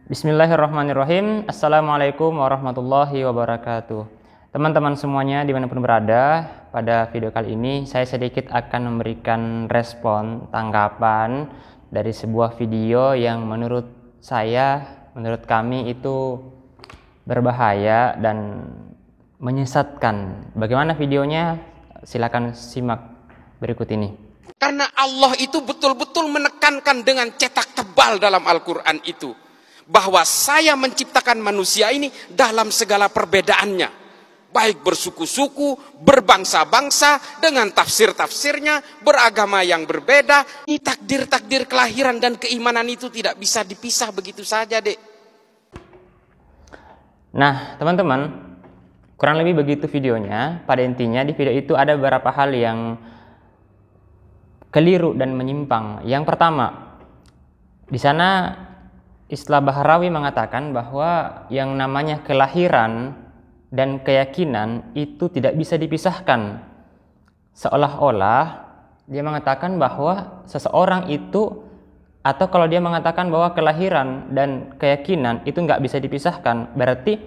Bismillahirrahmanirrahim. Assalamualaikum warahmatullahi wabarakatuh. Teman-teman semuanya dimanapun berada, pada video kali ini saya sedikit akan memberikan respon, tanggapan dari sebuah video yang menurut kami itu berbahaya dan menyesatkan. Bagaimana videonya? Silakan simak berikut ini. Karena Allah itu betul-betul menekankan dengan cetak tebal dalam Al-Quran itu, bahwa saya menciptakan manusia ini dalam segala perbedaannya, baik bersuku-suku, berbangsa-bangsa, dengan tafsir-tafsirnya, beragama yang berbeda. Ini takdir-takdir kelahiran dan keimanan itu tidak bisa dipisah begitu saja, Dek. Nah, teman-teman, kurang lebih begitu videonya. Pada intinya di video itu ada beberapa hal yang keliru dan menyimpang. Yang pertama, di sana Islah Bahrawi mengatakan bahwa yang namanya kelahiran dan keyakinan itu tidak bisa dipisahkan. Seolah-olah dia mengatakan bahwa seseorang itu, atau kalau dia mengatakan bahwa kelahiran dan keyakinan itu nggak bisa dipisahkan, berarti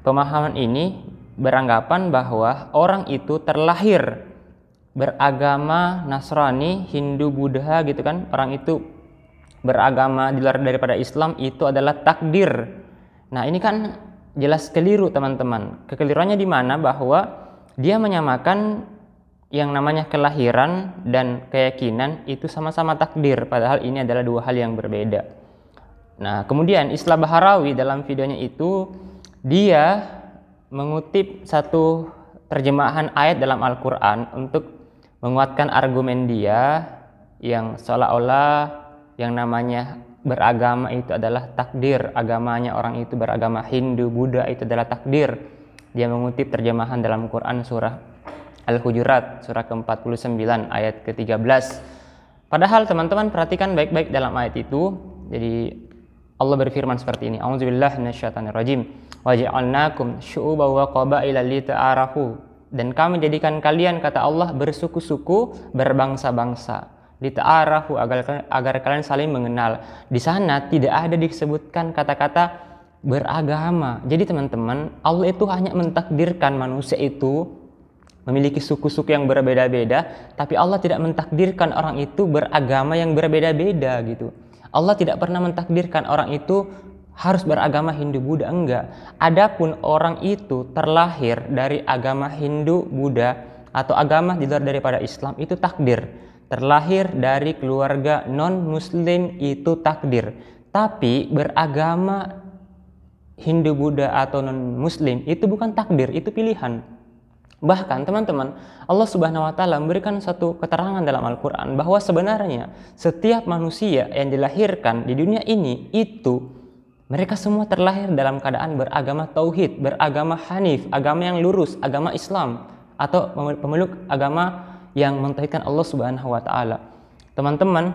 pemahaman ini beranggapan bahwa orang itu terlahir beragama Nasrani, Hindu, Buddha gitu kan. Orang itu beragama di luar daripada Islam itu adalah takdir. Nah, ini kan jelas keliru, teman-teman. Kekeliruannya di mana? Bahwa dia menyamakan yang namanya kelahiran dan keyakinan itu sama-sama takdir, padahal ini adalah dua hal yang berbeda. Nah, kemudian Islah Bahrawi dalam videonya itu dia mengutip satu terjemahan ayat dalam Al-Quran untuk menguatkan argumen dia yang seolah-olah yang namanya beragama itu adalah takdir, agamanya orang itu beragama Hindu, Buddha itu adalah takdir. Dia mengutip terjemahan dalam Quran surah Al-Hujurat, surah ke-49 ayat ke-13. Padahal teman-teman perhatikan baik-baik dalam ayat itu. Jadi Allah berfirman seperti ini, A'udzubillahi minasyaitonirrajim. Wa ja'alnakum syu'uban wa qabaila lita'arafu. Dan kami jadikan kalian, kata Allah, bersuku-suku, berbangsa-bangsa. Lita'arafu, agar kalian saling mengenal. Di sana tidak ada disebutkan kata-kata beragama. Jadi teman-teman, Allah itu hanya mentakdirkan manusia itu memiliki suku-suku yang berbeda-beda, tapi Allah tidak mentakdirkan orang itu beragama yang berbeda-beda gitu. Allah tidak pernah mentakdirkan orang itu harus beragama Hindu, Buddha, enggak. Adapun orang itu terlahir dari agama Hindu, Buddha atau agama di luar daripada Islam itu takdir. Terlahir dari keluarga non-muslim itu takdir. Tapi beragama Hindu, Buddha atau non-muslim itu bukan takdir, itu pilihan. Bahkan teman-teman, Allah Subhanahu wa taala memberikan satu keterangan dalam Al-Qur'an bahwa sebenarnya setiap manusia yang dilahirkan di dunia ini itu mereka semua terlahir dalam keadaan beragama tauhid, beragama hanif, agama yang lurus, agama Islam atau pemeluk agama yang mentauhidkan Allah Subhanahu wa taala. Teman-teman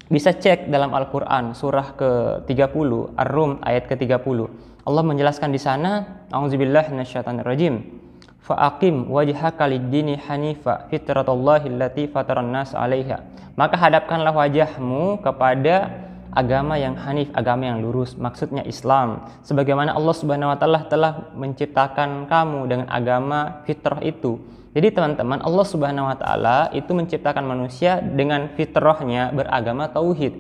bisa cek dalam Al-Qur'an surah ke-30 Ar-Rum ayat ke-30. Allah menjelaskan di sana, A'udzubillahi minasyaitonirrajim. Fa'aqim wajhaka lid-dini hanifa fitratallahi allati fataran nas 'alaiha. Maka hadapkanlah wajahmu kepada agama yang hanif, agama yang lurus, maksudnya Islam. Sebagaimana Allah Subhanahu wa taala telah menciptakan kamu dengan agama fitrah itu. Jadi teman-teman, Allah Subhanahu wa taala itu menciptakan manusia dengan fitrahnya beragama tauhid.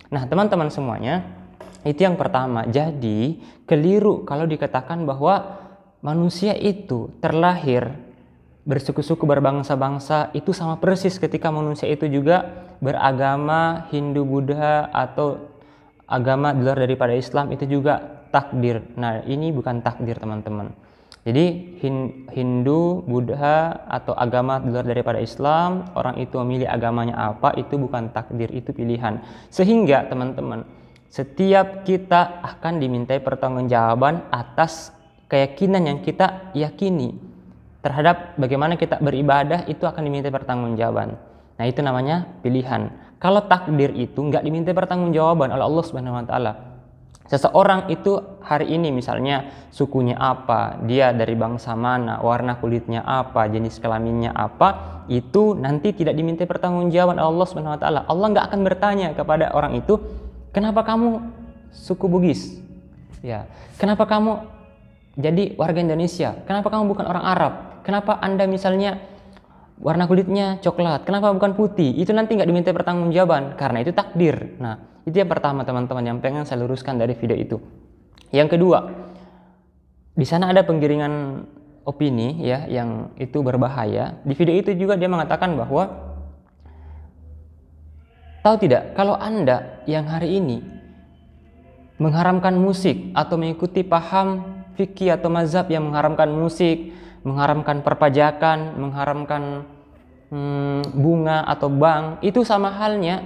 Nah, teman-teman semuanya, itu yang pertama. Jadi, keliru kalau dikatakan bahwa manusia itu terlahir bersuku-suku, berbangsa-bangsa itu sama persis ketika manusia itu juga beragama Hindu, Buddha atau agama di luar daripada Islam itu juga takdir. Nah, ini bukan takdir, teman-teman. Jadi Hindu, Buddha atau agama di luar daripada Islam, orang itu memilih agamanya apa, itu bukan takdir, itu pilihan. Sehingga teman-teman, setiap kita akan dimintai pertanggungjawaban atas keyakinan yang kita yakini. Terhadap bagaimana kita beribadah itu akan dimintai pertanggungjawaban. Nah, itu namanya pilihan. Kalau takdir itu nggak dimintai pertanggungjawaban oleh Allah Subhanahu wa taala. Seseorang itu hari ini misalnya sukunya apa, dia dari bangsa mana, warna kulitnya apa, jenis kelaminnya apa, itu nanti tidak dimintai pertanggungjawaban oleh Allah Subhanahu wa taala. Allah nggak akan bertanya kepada orang itu, "Kenapa kamu suku Bugis? Ya, kenapa kamu jadi warga Indonesia? Kenapa kamu bukan orang Arab? Kenapa Anda misalnya warna kulitnya coklat? Kenapa bukan putih? Itu nanti nggak diminta pertanggungjawaban karena itu takdir. Nah, itu yang pertama teman-teman yang pengen saya luruskan dari video itu. Yang kedua, di sana ada penggiringan opini ya yang itu berbahaya. Di video itu juga dia mengatakan bahwa tahu tidak kalau Anda yang hari ini mengharamkan musik atau mengikuti paham fikih atau mazhab yang mengharamkan musik, mengharamkan perpajakan, mengharamkan bunga atau bank, itu sama halnya,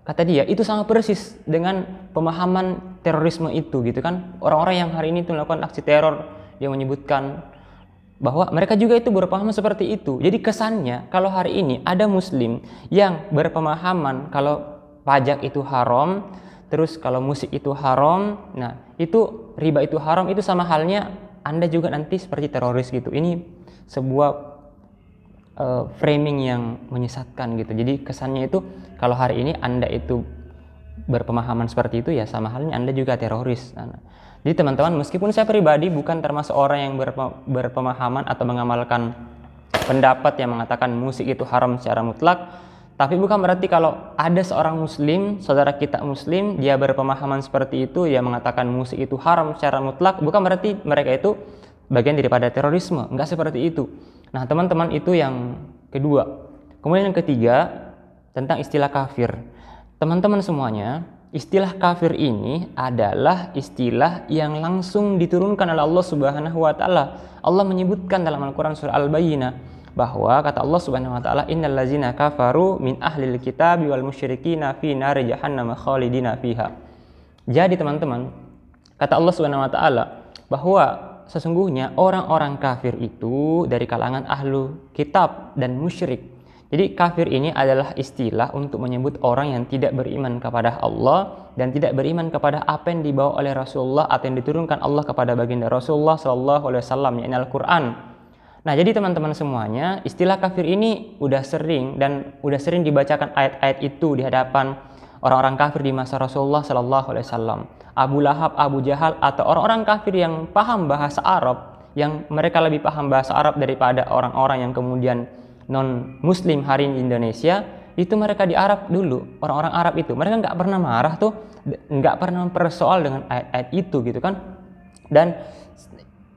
kata dia, itu sama persis dengan pemahaman terorisme itu gitu kan. Orang-orang yang hari ini itu melakukan aksi teror, dia menyebutkan bahwa mereka juga itu berpaham seperti itu. Jadi kesannya kalau hari ini ada muslim yang berpemahaman kalau pajak itu haram, terus kalau musik itu haram, nah itu riba itu haram, itu sama halnya Anda juga nanti seperti teroris gitu. Ini sebuah framing yang menyesatkan gitu. Jadi kesannya itu kalau hari ini Anda itu berpemahaman seperti itu ya sama halnya Anda juga teroris. Nah, jadi teman-teman, meskipun saya pribadi bukan termasuk orang yang berpemahaman atau mengamalkan pendapat yang mengatakan musik itu haram secara mutlak, tapi bukan berarti kalau ada seorang muslim, saudara kita muslim, dia berpemahaman seperti itu, dia mengatakan musik itu haram secara mutlak, bukan berarti mereka itu bagian daripada terorisme. Enggak seperti itu. Nah teman-teman, itu yang kedua. Kemudian yang ketiga, tentang istilah kafir. Teman-teman semuanya, istilah kafir ini adalah istilah yang langsung diturunkan oleh Allah Subhanahu wa taala. Allah menyebutkan dalam Al-Qur'an surah Al-Bayyinah bahwa kata Allah Subhanahu wa taala, innal ladzina kafaru min ahlil kitabi wal musyrikina fi nari jahannam khalidina fiha. Jadi teman-teman, kata Allah Subhanahu wa taala bahwa sesungguhnya orang-orang kafir itu dari kalangan ahlu kitab dan musyrik. Jadi kafir ini adalah istilah untuk menyebut orang yang tidak beriman kepada Allah dan tidak beriman kepada apa yang dibawa oleh Rasulullah atau yang diturunkan Allah kepada baginda Rasulullah sallallahu alaihi wasallam, yakni Al-Qur'an. Nah, jadi teman-teman semuanya, istilah kafir ini udah sering dibacakan ayat-ayat itu di hadapan orang-orang kafir di masa Rasulullah sallallahu alaihi wasallam. Abu Lahab, Abu Jahal atau orang-orang kafir yang paham bahasa Arab, yang mereka lebih paham bahasa Arab daripada orang-orang yang kemudian non-muslim hari ini di Indonesia, itu mereka di Arab dulu, orang-orang Arab itu, mereka nggak pernah marah tuh, nggak pernah mempersoal dengan ayat-ayat itu gitu kan. Dan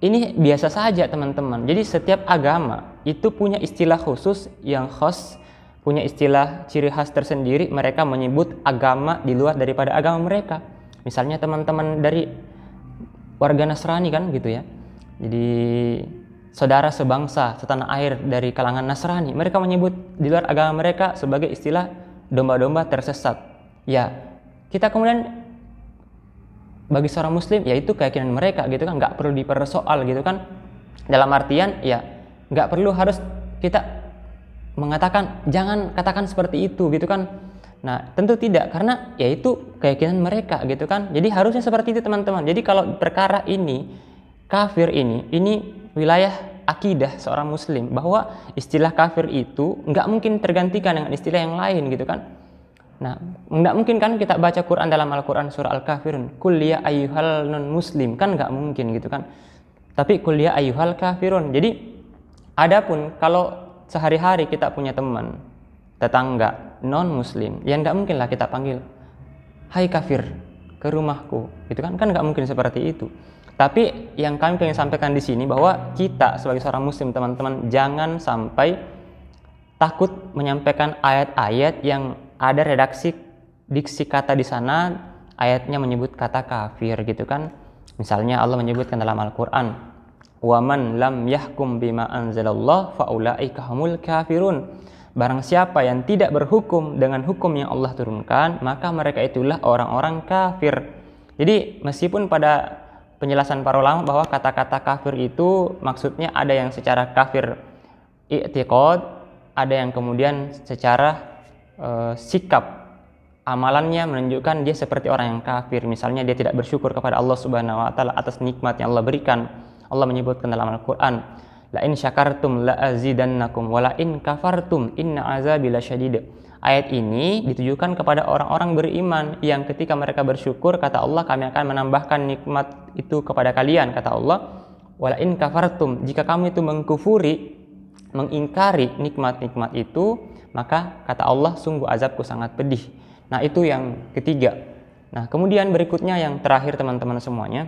ini biasa saja teman-teman. Jadi setiap agama itu punya istilah khusus yang khas, punya istilah ciri khas tersendiri, mereka menyebut agama di luar daripada agama mereka. Misalnya teman-teman dari warga Nasrani kan gitu ya. Jadi saudara sebangsa, setanah air dari kalangan Nasrani, mereka menyebut di luar agama mereka sebagai istilah domba-domba tersesat. Ya, kita kemudian bagi seorang muslim, ya itu keyakinan mereka gitu kan, nggak perlu dipersoal gitu kan. Dalam artian ya nggak perlu harus kita mengatakan jangan katakan seperti itu gitu kan. Nah tentu tidak, karena ya itu keyakinan mereka gitu kan. Jadi harusnya seperti itu teman-teman. Jadi kalau perkara ini kafir ini wilayah akidah seorang muslim, bahwa istilah kafir itu nggak mungkin tergantikan dengan istilah yang lain gitu kan. Nah, nggak mungkin kan kita baca Quran dalam Al-Quran surah Al-Kafirun, Qul ya ayyuhal non muslim, kan nggak mungkin gitu kan. Tapi Qul ya ayyuhal kafirun. Jadi adapun kalau sehari-hari kita punya teman, tetangga non muslim, yang nggak mungkin lah kita panggil, hai kafir, ke rumahku, gitu kan nggak mungkin seperti itu. Tapi yang kami ingin sampaikan di sini bahwa kita sebagai seorang muslim teman-teman jangan sampai takut menyampaikan ayat-ayat yang ada redaksi diksi kata di sana, ayatnya menyebut kata kafir gitu kan. Misalnya Allah menyebutkan dalam Al-Qur'an, "Wa man lam yahkum bima anzalallah faulaika humul kafirun." Barang siapa yang tidak berhukum dengan hukum yang Allah turunkan, maka mereka itulah orang-orang kafir. Jadi meskipun pada penjelasan para ulama bahwa kata-kata kafir itu maksudnya ada yang secara kafir i'tiqad, ada yang kemudian secara sikap amalannya menunjukkan dia seperti orang yang kafir. Misalnya dia tidak bersyukur kepada Allah Subhanahu wa taala atas nikmat yang Allah berikan. Allah menyebutkan dalam Al-Qur'an, la in syakartum la azidannakum wa la in kafartum inna azabi lasyadid. Ayat ini ditujukan kepada orang-orang beriman yang ketika mereka bersyukur, kata Allah, kami akan menambahkan nikmat itu kepada kalian. Kata Allah, wala in kafartum, jika kamu itu mengkufuri, mengingkari nikmat-nikmat itu, maka kata Allah, sungguh azabku sangat pedih. Nah, itu yang ketiga. Nah, kemudian berikutnya yang terakhir teman-teman semuanya.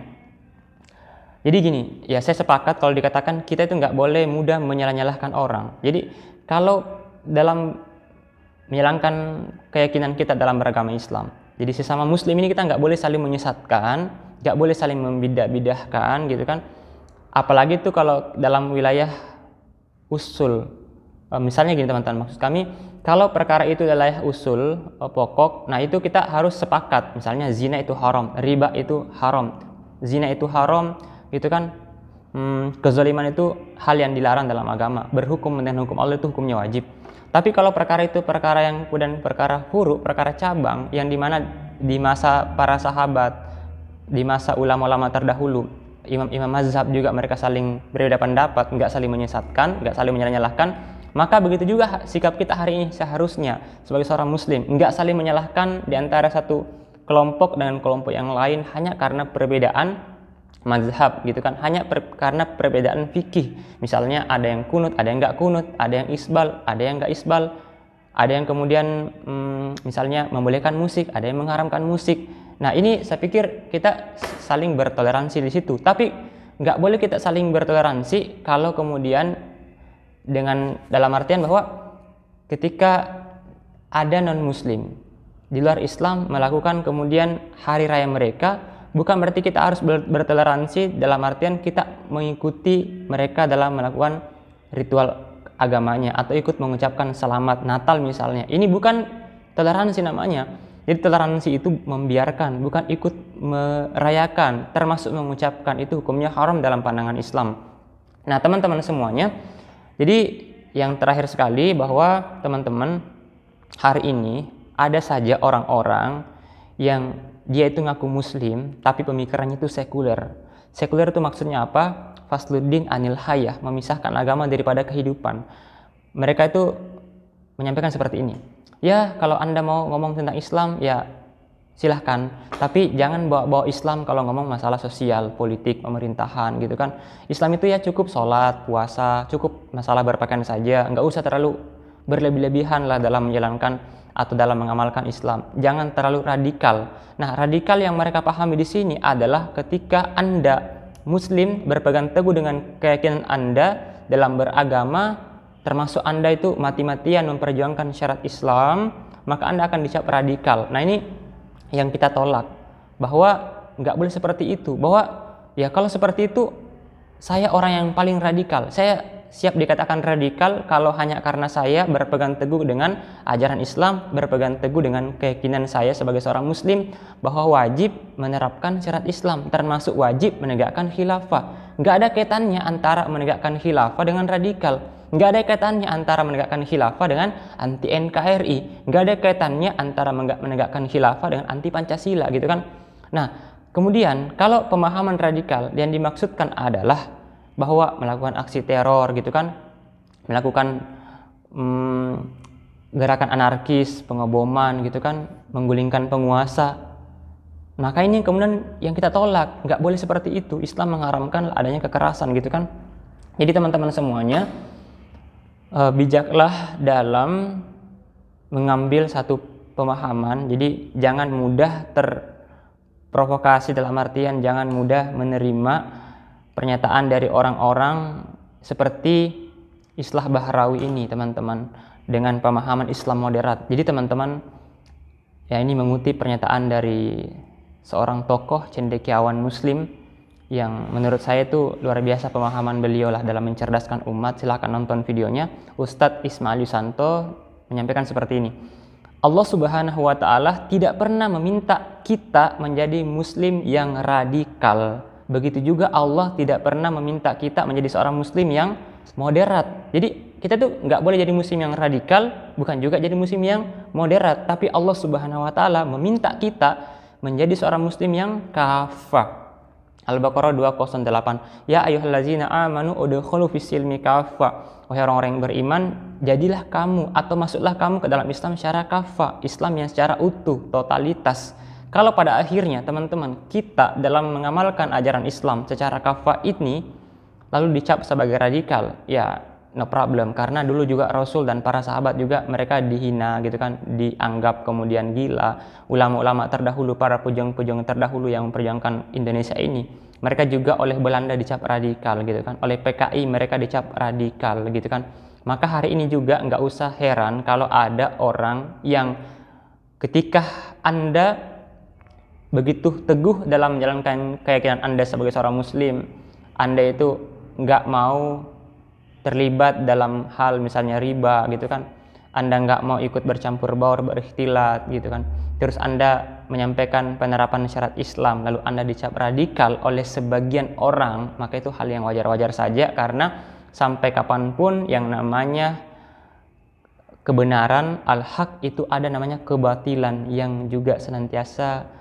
Jadi gini, ya saya sepakat kalau dikatakan kita itu nggak boleh mudah menyalah-nyalahkan orang. Jadi kalau dalam menjalankan keyakinan kita dalam beragama Islam, jadi sesama muslim ini kita nggak boleh saling menyesatkan, nggak boleh saling membidah-bidahkan gitu kan. Apalagi itu kalau dalam wilayah usul, misalnya gini teman-teman, maksud kami kalau perkara itu adalah usul pokok, nah itu kita harus sepakat. Misalnya zina itu haram, riba itu haram, zina itu haram gitu kan, kezaliman itu hal yang dilarang dalam agama, berhukum dengan hukum Allah itu hukumnya wajib. Tapi kalau perkara itu perkara yang kemudian perkara furu, perkara cabang, yang dimana di masa para sahabat, di masa ulama-ulama terdahulu, imam-imam mazhab juga mereka saling berbeda pendapat, nggak saling menyesatkan, nggak saling menyalah-nyalahkan, maka begitu juga sikap kita hari ini seharusnya sebagai seorang muslim, nggak saling menyalahkan di antara satu kelompok dengan kelompok yang lain hanya karena perbedaan mazhab gitu kan, hanya karena perbedaan fikih. Misalnya ada yang kunut, ada yang nggak kunut, ada yang isbal, ada yang nggak isbal, ada yang kemudian misalnya membolehkan musik, ada yang mengharamkan musik. Nah, ini saya pikir kita saling bertoleransi di situ. Tapi nggak boleh kita saling bertoleransi kalau kemudian dengan dalam artian bahwa ketika ada non-muslim di luar Islam melakukan kemudian hari raya mereka, bukan berarti kita harus bertoleransi dalam artian kita mengikuti mereka dalam melakukan ritual agamanya atau ikut mengucapkan selamat Natal misalnya. Ini bukan toleransi namanya. Jadi toleransi itu membiarkan, bukan ikut merayakan, termasuk mengucapkan, itu hukumnya haram dalam pandangan Islam. Nah, teman-teman semuanya, jadi yang terakhir sekali bahwa teman-teman hari ini ada saja orang-orang yang dia itu ngaku muslim tapi pemikirannya itu sekuler. Sekuler itu maksudnya apa? Fasluddin anil hayah, memisahkan agama daripada kehidupan. Mereka itu menyampaikan seperti ini. Ya, kalau Anda mau ngomong tentang Islam ya silahkan, tapi jangan bawa-bawa Islam kalau ngomong masalah sosial, politik, pemerintahan gitu kan. Islam itu ya cukup sholat, puasa, cukup masalah berpakaian saja, nggak usah terlalu berlebih-lebihan lah dalam menjalankan atau dalam mengamalkan Islam. Jangan terlalu radikal. Nah, radikal yang mereka pahami di sini adalah ketika Anda muslim berpegang teguh dengan keyakinan Anda dalam beragama, termasuk Anda itu mati-matian memperjuangkan syarat Islam, maka Anda akan dicap radikal. Nah, ini yang kita tolak, bahwa nggak boleh seperti itu, bahwa ya kalau seperti itu saya orang yang paling radikal, saya siap dikatakan radikal kalau hanya karena saya berpegang teguh dengan ajaran Islam, berpegang teguh dengan keyakinan saya sebagai seorang muslim bahwa wajib menerapkan syariat Islam, termasuk wajib menegakkan khilafah. Nggak ada kaitannya antara menegakkan khilafah dengan radikal, nggak ada kaitannya antara menegakkan khilafah dengan anti NKRI, nggak ada kaitannya antara menegakkan khilafah dengan anti Pancasila gitu kan. Nah, kemudian kalau pemahaman radikal yang dimaksudkan adalah bahwa melakukan aksi teror gitu kan, melakukan gerakan anarkis, pengeboman gitu kan, menggulingkan penguasa, maka ini kemudian yang kita tolak. Nggak boleh seperti itu. Islam mengharamkan adanya kekerasan gitu kan. Jadi teman-teman semuanya, bijaklah dalam mengambil satu pemahaman. Jadi jangan mudah terprovokasi, dalam artian jangan mudah menerima pernyataan dari orang-orang seperti Islah Bahrawi ini, teman-teman, dengan pemahaman Islam moderat. Jadi teman-teman, ya ini mengutip pernyataan dari seorang tokoh cendekiawan muslim yang menurut saya itu luar biasa pemahaman beliau lah dalam mencerdaskan umat. Silahkan nonton videonya. Ustadz Ismail Yusanto menyampaikan seperti ini. Allah Subhanahu wa Ta'ala tidak pernah meminta kita menjadi muslim yang radikal. Begitu juga Allah tidak pernah meminta kita menjadi seorang muslim yang moderat. Jadi kita tuh nggak boleh jadi muslim yang radikal, bukan juga jadi muslim yang moderat. Tapi Allah Subhanahu wa Ta'ala meminta kita menjadi seorang muslim yang kafah. Al-Baqarah 208. Ya ayyuhallazina amanu udkhulu fis silmi kafah. wahai orang-orang yang beriman, jadilah kamu atau masuklah kamu ke dalam Islam secara kafah, Islam yang secara utuh, totalitas. Kalau pada akhirnya teman-teman kita dalam mengamalkan ajaran Islam secara kafah ini lalu dicap sebagai radikal, ya no problem, karena dulu juga Rasul dan para sahabat juga mereka dihina gitu kan, dianggap kemudian gila. Ulama-ulama terdahulu, para pujang-pujang terdahulu yang memperjuangkan Indonesia ini, mereka juga oleh Belanda dicap radikal gitu kan, oleh PKI mereka dicap radikal gitu kan. Maka hari ini juga nggak usah heran kalau ada orang yang ketika Anda begitu teguh dalam menjalankan keyakinan Anda sebagai seorang muslim, Anda itu nggak mau terlibat dalam hal misalnya riba gitu kan, Anda nggak mau ikut bercampur baur, berikhtilat gitu kan, terus Anda menyampaikan penerapan syarat Islam lalu Anda dicap radikal oleh sebagian orang, maka itu hal yang wajar-wajar saja, karena sampai kapanpun yang namanya kebenaran, al-haq, itu ada namanya kebatilan yang juga senantiasa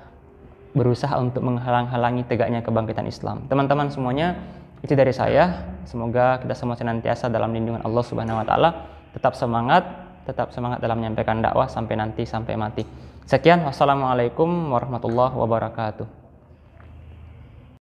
berusaha untuk menghalang-halangi tegaknya kebangkitan Islam. Teman-teman semuanya, itu dari saya. Semoga kita semua senantiasa dalam lindungan Allah Subhanahu wa taala. Tetap semangat dalam menyampaikan dakwah sampai mati. Sekian, wassalamualaikum warahmatullahi wabarakatuh.